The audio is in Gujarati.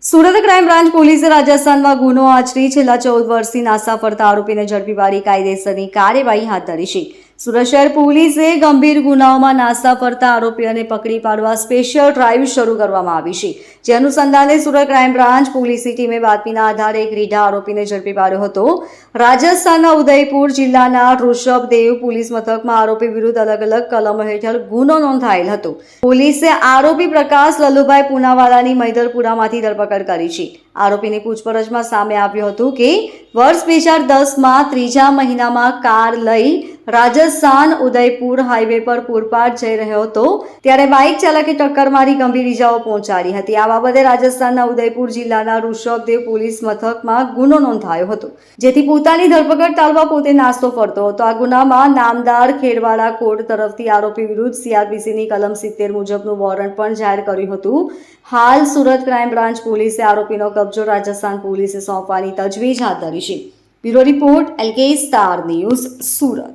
સુરત ક્રાઇમ બ્રાન્ચ પોલીસે રાજસ્થાનમાં ગુનો આચરી છેલ્લા 14 વર્ષથી નાસા ફરતા આરોપીને ઝડપી પાડી કાયદેસરની કાર્યવાહી હાથ ધરી છે. સુરત શહેર પોલીસે ગંભીર ગુનાઓમાં નાસા ફરતા આરોપીઓને પકડી પાડવા સ્પેશિયલ ડ્રાઇવ શરૂ કરવામાં આવી છે. જે અનુસંધાને સુરત ક્રાઇમ બ્રાન્ચ પોલીસની ટીમે બાતમીના આધારે એક રીઢા આરોપીને ઝડપી પાડ્યો હતો. રાજસ્થાનના ઉદયપુર જિલ્લાના ઋષભદેવ પોલીસ મથકમાં આરોપી વિરુદ્ધ અલગ અલગ કલમો હેઠળ ગુનો નોંધાયેલ હતો. પોલીસે આરોપી પ્રકાશ લલુભાઈ પૂનાવાલાની મૈદરપુરામાંથી ધરપકડ કરી છે. આરોપીની પૂછપરછમાં સામે આવ્યું હતું કે વર્ષ 2010માં ત્રીજા મહિનામાં કાર લઈ રાજસ્થાન ઉદયપુર હાઈવે પર પૂરપાટ જઈ રહ્યો હતો ત્યારે બાઇક ચાલકે ટક્કર મારી ગંભીર ઇજાઓ પહોંચાડી હતી. આ બાબતે રાજસ્થાનના ઉદયપુર જિલ્લાના ઋષભદેવ પોલીસ મથકમાં ગુનો નોંધાયો હતો, જેથી પોતાની ધરપકડ ટાળવા પોતે નાસ્તો ફરતો હતો. આ ગુનામાં નામદાર ખેરવાડા કોર્ટ તરફથી આરોપી વિરુદ્ધ CRPCની કલમ 70 મુજબનું વોરંટ પણ જાહેર કર્યું હતું. હાલ સુરત ક્રાઇમ બ્રાન્ચ પોલીસે આરોપીનો કબજો રાજસ્થાન પોલીસે સોંપવાની તજવીજ હાથ ધરી છે. Bureau report LK star news, Surat.